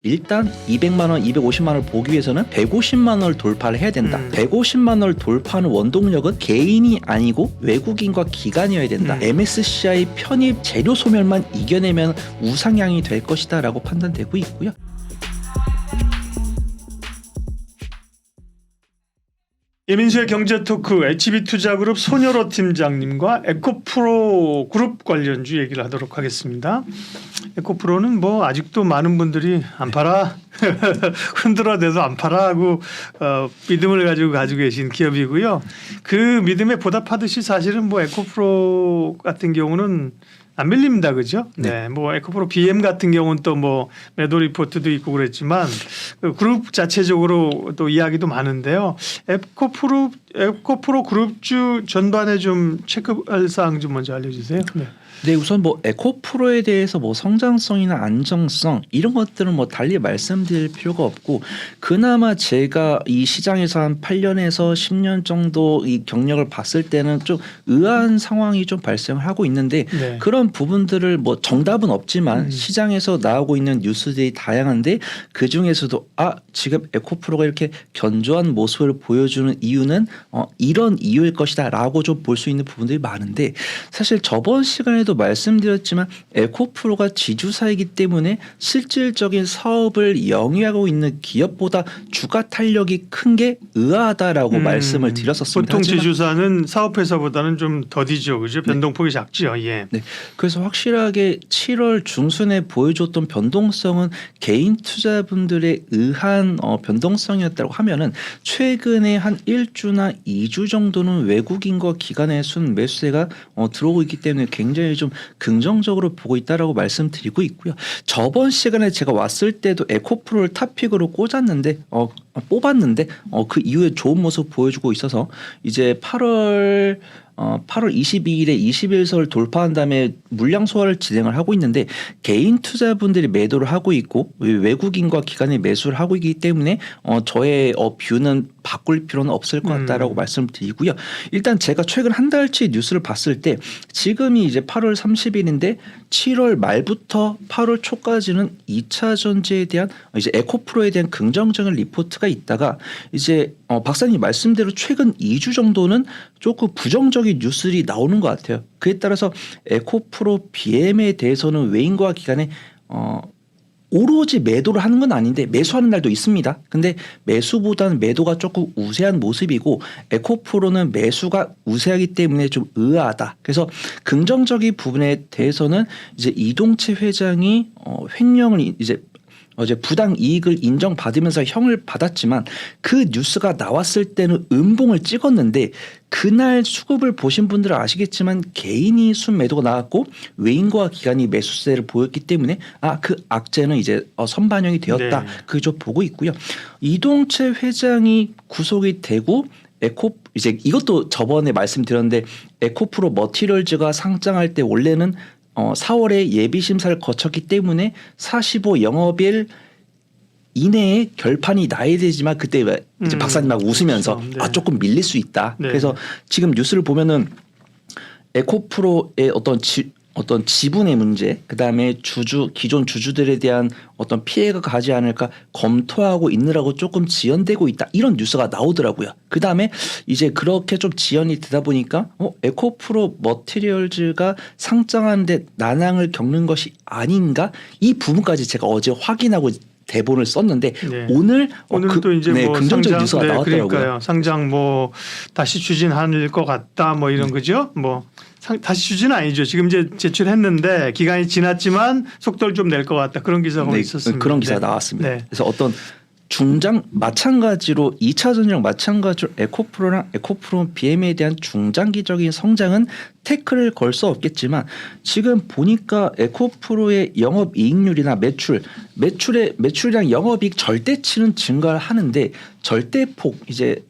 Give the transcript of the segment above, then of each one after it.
일단 200만 원, 250만 원을 보기 위해서는 150만 원을 돌파를 해야 된다. 150만 원을 돌파하는 원동력은 개인이 아니고 외국인과 기관이어야 된다. MSCI 편입 재료 소멸만 이겨내면 우상향이 될 것이다 라고 판단되고 있고요. 예민수의 경제토크 HB투자그룹 손여로 팀장님과 에코프로 그룹 관련주 얘기를 하도록 하겠습니다. 에코프로는 뭐 아직도 많은 분들이 안 팔아 흔들어대서 안 팔아 하고 믿음을 가지고 계신 기업이고요. 그 믿음에 보답하듯이 사실은 뭐 에코프로 같은 경우는 안 밀립니다, 그죠? 네, 뭐 에코프로 BM 같은 경우는 또 뭐 매도 리포트도 있고 그랬지만 그 그룹 자체적으로 또 이야기도 많은데요. 에코프로 그룹주 전반에 좀 체크할 사항 좀 먼저 알려주세요. 네. 네, 우선 뭐 에코프로에 대해서 뭐 성장성이나 안정성 이런 것들은 뭐 달리 말씀드릴 필요가 없고, 그나마 제가 이 시장에서 한 8년에서 10년 정도 이 경력을 봤을 때는 좀 의아한 상황이 좀 발생을 하고 있는데, 네. 그런 부분들을 뭐 정답은 없지만 시장에서 나오고 있는 뉴스들이 다양한데, 그 중에서도 지금 에코프로가 이렇게 견조한 모습을 보여주는 이유는 이런 이유일 것이다라고 좀 볼 수 있는 부분들이 많은데, 사실 저번 시간에도 말씀드렸지만 에코프로가 지주사이기 때문에 실질적인 사업을 영위하고 있는 기업보다 주가 탄력이 큰 게 의아하다라고 말씀을 드렸었습니다. 보통 지주사는 사업회사보다는 좀 더디죠, 그죠? 변동폭이 작지요. 예. 네, 그래서 확실하게 7월 중순에 보여줬던 변동성은 개인 투자분들의 의한 변동성이었다고 하면은, 최근에 한 1주나 2주 정도는 외국인과 기관의 순 매수세가 들어오고 있기 때문에 굉장히 좀 긍정적으로 보고 있다라고 말씀드리고 있고요. 저번 시간에 제가 왔을 때도 에코프로를 탑픽으로 뽑았는데 그 이후에 좋은 모습 보여주고 있어서 이제 8월 22일에 21선을 돌파한 다음에 물량 소화를 진행을 하고 있는데, 개인 투자분들이 매도를 하고 있고 외국인과 기관이 매수를 하고 있기 때문에 저의 뷰는 바꿀 필요는 없을 것 같다라고 말씀드리고요. 일단 제가 최근 한 달치 뉴스를 봤을 때 지금이 이제 8월 30일인데 7월 말부터 8월 초까지는 2차 전지에 대한 이제 에코프로에 대한 긍정적인 리포트가 있다가, 이제 박사님 말씀대로 최근 2주 정도는 조금 부정적인 뉴스들이 나오는 것 같아요. 그에 따라서 에코프로 BM에 대해서는 외인과 기관에 오로지 매도를 하는 건 아닌데 매수하는 날도 있습니다. 근데 매수보다는 매도가 조금 우세한 모습이고, 에코프로는 매수가 우세하기 때문에 좀 의아하다. 그래서 긍정적인 부분에 대해서는 이제 이동채 회장이 횡령을 어제 부당 이익을 인정받으면서 형을 받았지만, 그 뉴스가 나왔을 때는 음봉을 찍었는데, 그날 수급을 보신 분들은 아시겠지만 개인이 순 매도가 나왔고 외인과 기관이 매수세를 보였기 때문에 그 악재는 이제 선반영이 되었다. 네. 그게 좀 보고 있고요. 이동채 회장이 구속이 되고 이제 이것도 저번에 말씀드렸는데, 에코프로 머티리얼즈가 상장할 때 원래는 4월에 예비 심사를 거쳤기 때문에 45 영업일 이내에 결판이 나야 되지만, 그때 이제 박사님하고 웃으면서 그렇죠. 네. 조금 밀릴 수 있다. 네. 그래서 지금 뉴스를 보면은 에코프로의 어떤 지분의 문제, 그다음에 기존 주주들에 대한 어떤 피해가 가지 않을까 검토하고 있느라고 조금 지연되고 있다, 이런 뉴스가 나오더라고요. 그다음에 이제 그렇게 좀 지연이 되다 보니까 에코프로 머티리얼즈가 상장하는데 난항을 겪는 것이 아닌가, 이 부분까지 제가 어제 확인하고 대본을 썼는데, 네. 오늘 또 이제 뭐 긍정적 뉴스가 나왔더라고요. 그러니까요. 상장 뭐 다시 추진할 것 같다 뭐 이런 거죠. 뭐 다시 추진은 아니죠. 지금 이제 제출했는데 기간이 지났지만 속도를 좀 낼 것 같다, 그런 기사가 있었습니다. 그런 기사가 나왔습니다. 네. 그래서 어떤 마찬가지로 2차 전지랑 마찬가지로 에코프로 BM에 대한 중장기적인 성장은 태클을 걸 수 없겠지만, 지금 보니까 에코프로의 영업이익률이나 매출이랑 영업이익 절대치는 증가를 하는데, 절대폭 이제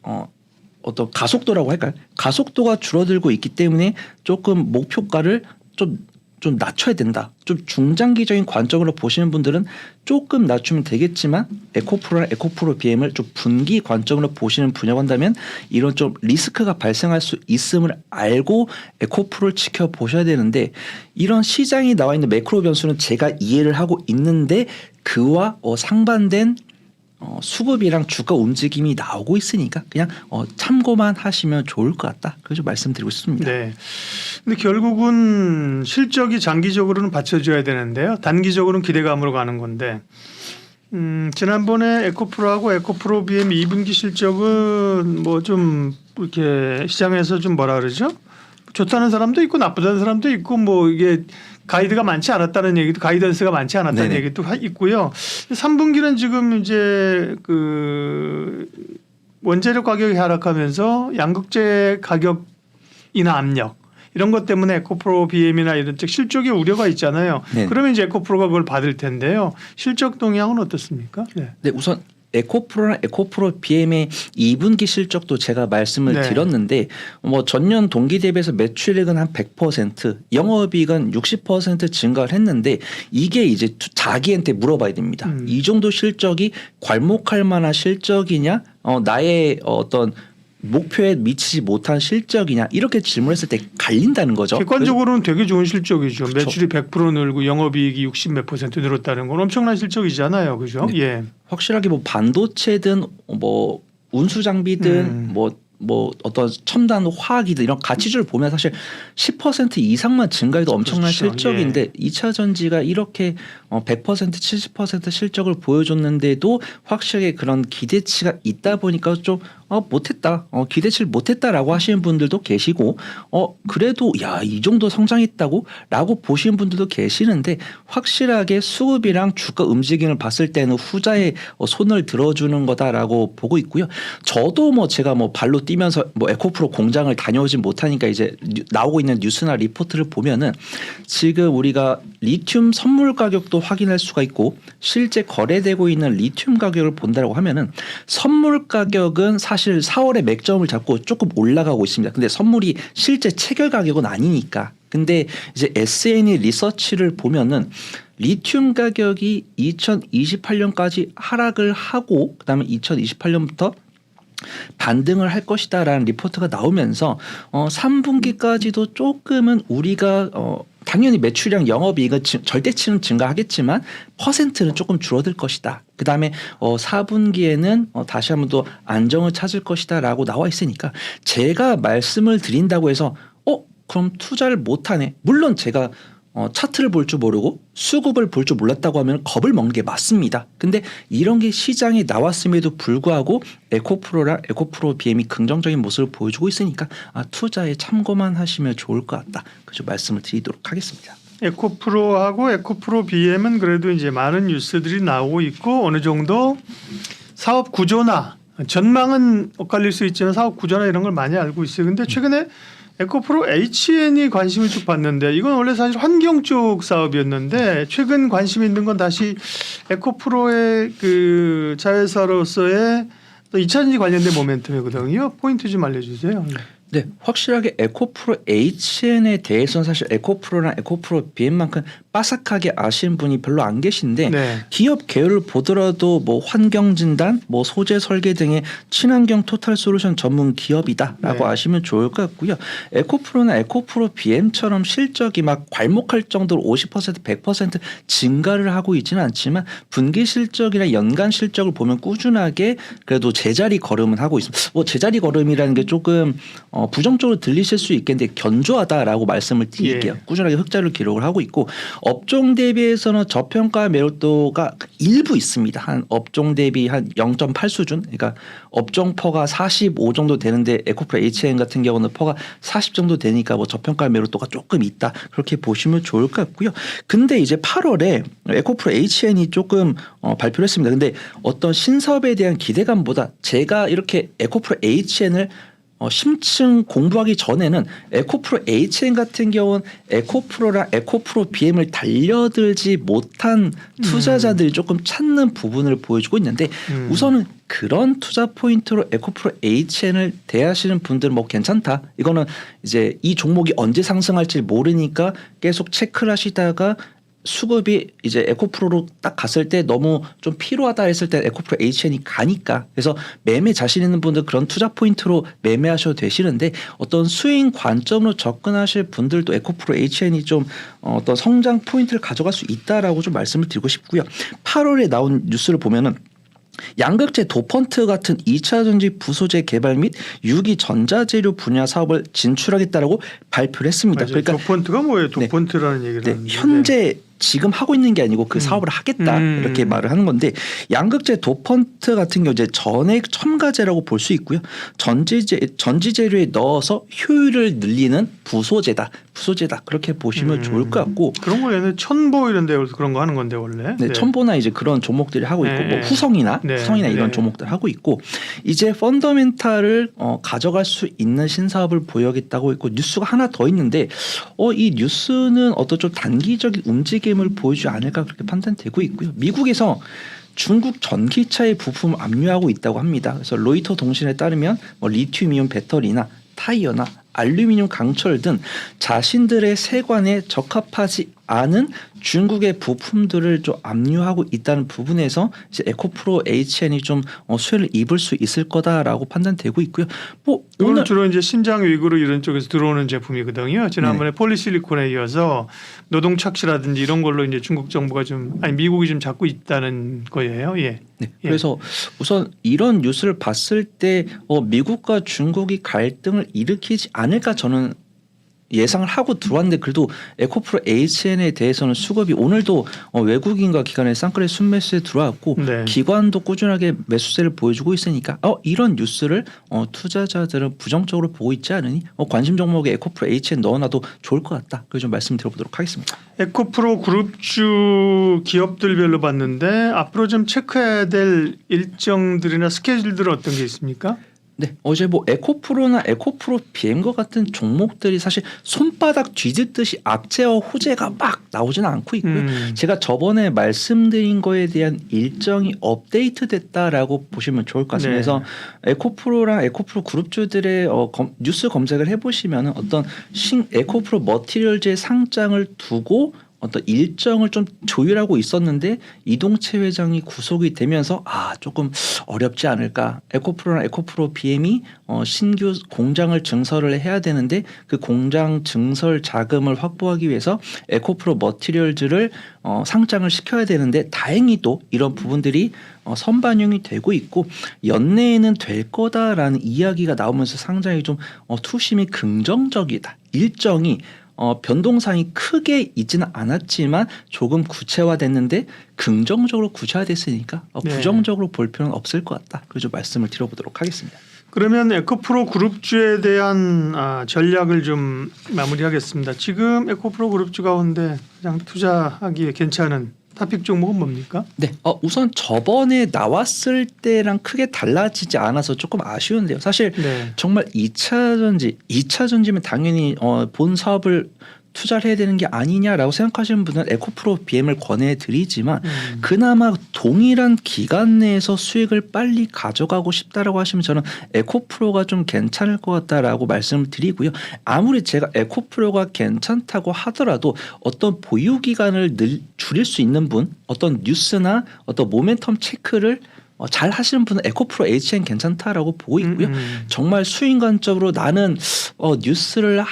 어떤 가속도라고 할까요? 가속도가 줄어들고 있기 때문에 조금 목표가를 좀 좀 낮춰야 된다. 좀 중장기적인 관점으로 보시는 분들은 조금 낮추면 되겠지만 에코프로나 에코프로 BM을 좀 분기 관점으로 보시는 분야관다면 이런 좀 리스크가 발생할 수 있음을 알고 에코프로를 지켜보셔야 되는데 이런 시장이 나와 있는 매크로 변수는 제가 이해를 하고 있는데 그와 상반된 수급이랑 주가 움직임이 나오고 있으니까 그냥 참고만 하시면 좋을 것 같다. 그래서 말씀드리고 싶습니다. 네. 근데 결국은 실적이 장기적으로는 받쳐줘야 되는데요. 단기적으로는 기대감으로 가는 건데 지난번에 에코프로하고 에코프로 BM 2분기 실적은 뭐 좀 이렇게 시장에서 좀 뭐라 그러죠? 좋다는 사람도 있고 나쁘다는 사람도 있고 뭐 이게 가이드가 많지 않았다는 얘기도 가이던스가 많지 않았다는 네네. 얘기도 있고요. 3분기는 지금 이제 그 원재료 가격이 하락하면서 양극재 가격이나 압력 이런 것 때문에 에코프로 BM이나 이런 쪽 실적에 우려가 있잖아요. 네. 그러면 이제 에코프로가 그걸 받을 텐데요. 실적 동향은 어떻습니까? 네. 네, 우선 에코프로나 에코프로 BM의 2분기 실적도 제가 말씀을 네. 드렸는데 뭐 전년 동기 대비해서 매출액은 한 100%, 영업이익은 60% 증가를 했는데 이게 이제 자기한테 물어봐야 됩니다. 이 정도 실적이 괄목할 만한 실적이냐, 나의 어떤 목표에 미치지 못한 실적이냐 이렇게 질문했을 때 갈린다는 거죠. 객관적으로는 되게 좋은 실적이죠. 그렇죠. 매출이 100% 늘고 영업이익이 60 몇 % 늘었다는 건 엄청난 실적이잖아요. 그죠? 네. 예. 확실하게 뭐 반도체든 뭐 운수 장비든 뭐 어떤 첨단 화학이든 이런 가치주를 보면 사실 10% 이상만 증가해도 엄청난 그렇죠. 실적인데 2차 전지가 이렇게 100% 70% 실적을 보여줬는데도 확실하게 그런 기대치가 있다 보니까 좀 못했다. 기대치를 못했다라고 하시는 분들도 계시고 그래도 야, 이 정도 성장했다고 라고 보시는 분들도 계시는데 확실하게 수급이랑 주가 움직임을 봤을 때는 후자에 손을 들어주는 거다라고 보고 있고요. 저도 뭐 제가 뭐 발로 뛰면서 뭐 에코프로 공장을 다녀오진 못하니까 이제 나오고 있는 뉴스나 리포트를 보면은 지금 우리가 리튬 선물 가격도 확인할 수가 있고 실제 거래되고 있는 리튬 가격을 본다라고 하면은 선물 가격은 사실 4월에 맥점을 잡고 조금 올라가고 있습니다. 근데 선물이 실제 체결 가격은 아니니까. 근데 이제 S&E 리서치를 보면은 리튬 가격이 2028년까지 하락을 하고 그다음에 2028년부터 반등을 할 것이다라는 리포트가 나오면서 3분기까지도 조금은 우리가 당연히 매출량 영업이익은 절대치는 증가하겠지만 퍼센트는 조금 줄어들 것이다. 그다음에 4분기에는 다시 한번 또 안정을 찾을 것이다라고 나와 있으니까 제가 말씀을 드린다고 해서 그럼 투자를 못하네. 물론 제가 차트를 볼 줄 모르고 수급을 볼 줄 몰랐다고 하면 겁을 먹는 게 맞습니다. 근데 이런 게 시장에 나왔음에도 불구하고 에코프로랑 에코프로 BM이 긍정적인 모습을 보여주고 있으니까 투자에 참고만 하시면 좋을 것 같다. 그래서 말씀을 드리도록 하겠습니다. 에코프로하고 에코프로 BM은 그래도 이제 많은 뉴스들이 나오고 있고 어느 정도 사업 구조나 전망은 엇갈릴 수 있지만 사업 구조나 이런 걸 많이 알고 있어요. 근데 최근에 에코프로 HN이 관심을 쭉 받는데 이건 원래 사실 환경 쪽 사업이었는데 최근 관심 있는 건 다시 에코프로의 그 자회사로서의 또 2차전지 관련된 모멘텀이거든요. 포인트 좀 알려주세요. 네, 확실하게 에코프로 HN에 대해서는 사실 에코프로나 에코프로 BM만큼 빠삭하게 아시는 분이 별로 안 계신데 네. 기업 계열을 보더라도 뭐 환경진단, 뭐 소재 설계 등의 친환경 토탈 솔루션 전문 기업이다라고 네. 아시면 좋을 것 같고요. 에코프로나 에코프로 BM처럼 실적이 막 괄목할 정도로 50% 100% 증가를 하고 있지는 않지만 분기 실적이나 연간 실적을 보면 꾸준하게 그래도 제자리 걸음은 하고 있습니다. 뭐 제자리 걸음이라는 게 조금 부정적으로 들리실 수 있겠는데 견조하다라고 말씀을 드릴게요. 예. 꾸준하게 흑자를 기록을 하고 있고 업종 대비해서는 저평가 매력도가 일부 있습니다. 한 업종 대비 한 0.8 수준. 그러니까 업종 퍼가 45 정도 되는데 에코프로 HN 같은 경우는 퍼가 40 정도 되니까 뭐 저평가 매력도가 조금 있다. 그렇게 보시면 좋을 것 같고요. 근데 이제 8월에 에코프로 HN이 조금 발표를 했습니다. 근데 어떤 신사업에 대한 기대감보다 제가 이렇게 에코프로 HN을 심층 공부하기 전에는 에코프로 HN 같은 경우는 에코프로랑 에코프로 BM을 달려들지 못한 투자자들이 조금 찾는 부분을 보여주고 있는데 우선은 그런 투자 포인트로 에코프로 HN을 대하시는 분들은 뭐 괜찮다. 이거는 이제 이 종목이 언제 상승할지 모르니까 계속 체크를 하시다가 수급이 이제 에코프로로 딱 갔을 때 너무 좀 필요하다 했을 때 에코프로 HN이 가니까 그래서 매매 자신 있는 분들 그런 투자 포인트로 매매하셔도 되시는데 어떤 수익 관점으로 접근하실 분들도 에코프로 HN이 좀 어떤 성장 포인트를 가져갈 수 있다라고 좀 말씀을 드리고 싶고요. 8월에 나온 뉴스를 보면은 양극재 도펀트 같은 2차 전지 부소재 개발 및 유기 전자재료 분야 사업을 진출하겠다라고 발표를 했습니다. 맞아요. 그러니까 도펀트가 뭐예요? 도펀트라는 얘기를 네, 하는데. 현재 지금 하고 있는 게 아니고 그 사업을 하겠다 이렇게 말을 하는 건데 양극재 도펀트 같은 경우 이제 전액 첨가제라고 볼 수 있고요. 전지 재료에 넣어서 효율을 늘리는 부소재다 그렇게 보시면 좋을 것 같고 그런 거 얘네 첨보 이런 데 그런 거 하는 건데 원래. 네, 첨보나 이제 그런 종목들이 하고 있고 뭐 후성이나 이런 종목들 하고 있고 이제 펀더멘탈을 가져갈 수 있는 신사업을 보여야겠다고 있고 뉴스가 하나 더 있는데 이 뉴스는 어떤 좀 단기적인 움직임을 보여주지 않을까 그렇게 판단되고 있고요. 미국에서 중국 전기차의 부품을 압류하고 있다고 합니다. 그래서 로이터 통신에 따르면 뭐 리튬이온 배터리나 타이어나 알루미늄 강철 등 자신들의 세관에 적합하지 않은 중국의 부품들을 좀 압류하고 있다는 부분에서 이제 에코프로 HN이 좀 수혜를 입을 수 있을 거다라고 판단되고 있고요. 뭐 이거는 오늘 주로 이제 신장 위구르 이런 쪽에서 들어오는 제품이거든요. 지난번에 폴리실리콘에 이어서 노동 착취라든지 이런 걸로 이제 중국 정부가 미국이 좀 잡고 있다는 거예요. 예. 네. 그래서 우선 이런 뉴스를 봤을 때 미국과 중국이 갈등을 일으키지 않을까 저는 예상을 하고 들어왔는데 그래도 에코프로 HN에 대해서는 수급이 오늘도 외국인과 기관의 쌍끌의 순매수에 들어왔고 네. 기관도 꾸준하게 매수세를 보여주고 있으니까 이런 뉴스를 투자자들은 부정적으로 보고 있지 않으니 관심 종목에 에코프로 HN 넣어놔도 좋을 것 같다. 그래서 좀 말씀드려보도록 하겠습니다. 에코프로 그룹주 기업들별로 봤는데 앞으로 좀 체크해야 될 일정들이나 스케줄들은 어떤 게 있습니까? 네, 어제 뭐 에코프로나 에코프로 BM과 같은 종목들이 사실 손바닥 뒤집듯이 악재와 호재가 막 나오지는 않고 있고요. 제가 저번에 말씀드린 거에 대한 일정이 업데이트됐다라고 보시면 좋을 것 같습니다. 그래서 에코프로랑 에코프로 그룹주들의 뉴스 검색을 해보시면 어떤 에코프로 머티리얼즈의 상장을 두고 어떤 일정을 좀 조율하고 있었는데 이동채 회장이 구속이 되면서 조금 어렵지 않을까. 에코프로나 에코프로 BM이 신규 공장을 증설을 해야 되는데 그 공장 증설 자금을 확보하기 위해서 에코프로 머티리얼즈를 상장을 시켜야 되는데 다행히도 이런 부분들이 선반영이 되고 있고 연내에는 될 거다라는 이야기가 나오면서 상당히 좀 투심이 긍정적이다. 일정이 변동사항이 크게 있지는 않았지만 조금 구체화됐는데 긍정적으로 구체화됐으니까 부정적으로 볼 필요는 없을 것 같다. 그래서 말씀을 드려보도록 하겠습니다. 그러면 에코프로 그룹주에 대한 전략을 좀 마무리하겠습니다. 지금 에코프로 그룹주 가운데 가장 투자하기에 괜찮은 탑픽 종목은 뭡니까? 네, 우선 저번에 나왔을 때랑 크게 달라지지 않아서 조금 아쉬운데요. 사실 정말 2차 전지면 당연히 본 사업을 투자를 해야 되는 게 아니냐라고 생각하시는 분은 에코프로 BM을 권해드리지만 그나마 동일한 기간 내에서 수익을 빨리 가져가고 싶다라고 하시면 저는 에코프로가 좀 괜찮을 것 같다라고 말씀을 드리고요. 아무리 제가 에코프로가 괜찮다고 하더라도 어떤 보유 기간을 줄일 수 있는 분, 어떤 뉴스나 어떤 모멘텀 체크를 잘 하시는 분은 에코프로 HN 괜찮다라고 보고 있고요. 정말 수익 관점으로 나는 뉴스를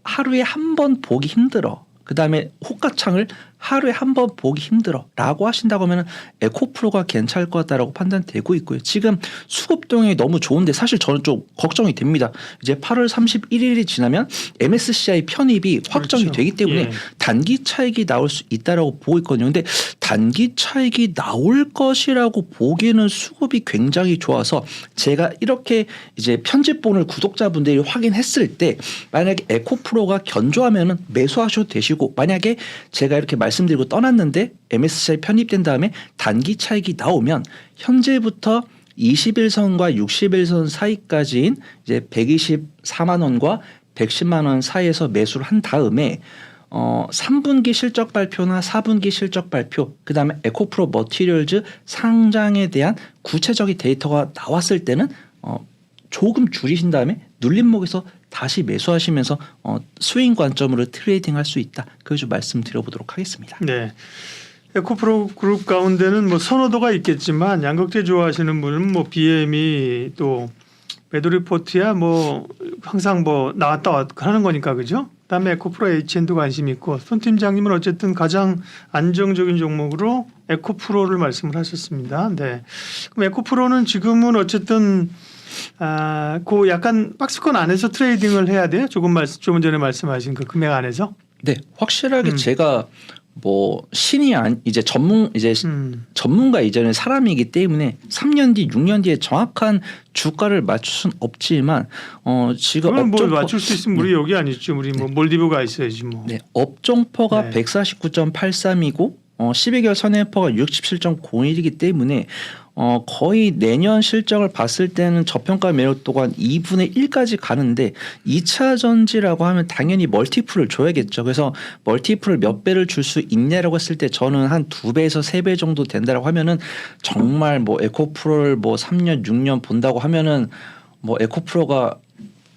하루에 한 번 보기 힘들어. 그다음에 호가창을 하루에 한 번 보기 힘들어라고 하신다고 하면 에코프로가 괜찮을 것 같다라고 판단되고 있고요. 지금 수급 동향이 너무 좋은데 사실 저는 좀 걱정이 됩니다. 이제 8월 31일이 지나면 MSCI 편입이 확정이 되기 때문에 단기 차익이 나올 수 있다라고 보고 있거든요. 근데 단기 차익이 나올 것이라고 보기에는 수급이 굉장히 좋아서 제가 이렇게 이제 편집본을 구독자분들이 확인했을 때 만약에 에코프로가 견조하면은 매수하셔도 되시고 만약에 제가 이렇게 말씀드리고 떠났는데 MSCI 편입된 다음에 단기 차익이 나오면 현재부터 21선과 61선 사이까지인 이제 124만 원과 110만 원 사이에서 매수를 한 다음에 3분기 실적 발표나 4분기 실적 발표, 그다음에 에코프로 머티리얼즈 상장에 대한 구체적인 데이터가 나왔을 때는 조금 줄이신 다음에 눌림목에서 다시 매수하시면서 스윙 관점으로 트레이딩할 수 있다. 그걸 좀 말씀드려보도록 하겠습니다. 네. 에코프로 그룹 가운데는 뭐 선호도가 있겠지만 양극재 좋아하시는 분은 뭐 BM이 또 매도 리포트야 뭐 항상 뭐 나왔다 하는 거니까 그죠? 그다음에 에코프로 HN도 관심 있고 손 팀장님은 어쨌든 가장 안정적인 종목으로 에코프로를 말씀을 하셨습니다. 네. 그럼 에코프로는 지금은 어쨌든 그 약간 박스권 안에서 트레이딩을 해야 돼요? 조금 전에 말씀하신 그 금액 안에서? 네, 확실하게 제가 뭐 신이 이제 전문가 이전의 사람이기 때문에 3년 뒤, 6년 뒤에 정확한 주가를 맞출 수는 없지만 지금 그걸 뭐 맞출 수 있으면 우리 여기 아니죠. 우리 뭐 몰디브가 있어야지 뭐. 네, 업종퍼가 네. 149.83이고 12개월 선행퍼가 67.01이기 때문에 거의 내년 실적을 봤을 때는 저평가 매력도가 한 2분의 1까지 가는데 2차 전지라고 하면 당연히 멀티플을 줘야겠죠. 그래서 멀티플을 몇 배를 줄 수 있냐라고 했을 때 저는 한 2배에서 3배 정도 된다라고 하면은 정말 뭐 에코프로를 뭐 3년 6년 본다고 하면은 뭐 에코프로가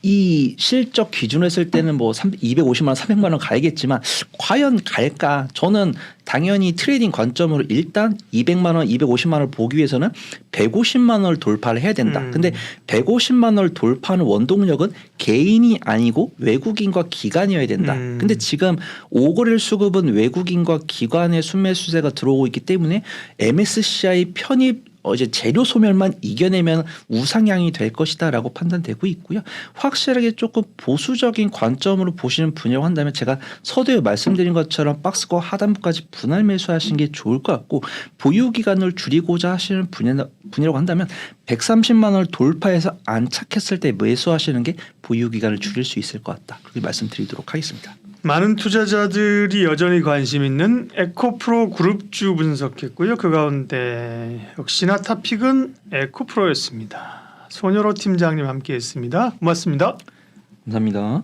이 실적 기준으로 했을 때는 뭐 250만 원, 300만 원 가야겠지만 과연 갈까? 저는 당연히 트레이딩 관점으로 일단 200만 원, 250만 원을 보기 위해서는 150만 원을 돌파를 해야 된다. 근데 150만 원을 돌파하는 원동력은 개인이 아니고 외국인과 기관이어야 된다. 근데 지금 5거래일 수급은 외국인과 기관의 순매수세가 들어오고 있기 때문에 MSCI 편입 이제 재료 소멸만 이겨내면 우상향이 될 것이다라고 판단되고 있고요. 확실하게 조금 보수적인 관점으로 보시는 분야라고 한다면 제가 서두에 말씀드린 것처럼 박스권 하단부까지 분할 매수하시는 게 좋을 것 같고 보유 기간을 줄이고자 하시는 분야라고 한다면 130만 원을 돌파해서 안착했을 때 매수하시는 게 보유 기간을 줄일 수 있을 것 같다. 그렇게 말씀드리도록 하겠습니다. 많은 투자자들이 여전히 관심 있는 에코프로 그룹주 분석했고요. 그 가운데 역시나 탑픽은 에코프로였습니다. 손여로 팀장님 함께했습니다. 고맙습니다. 감사합니다.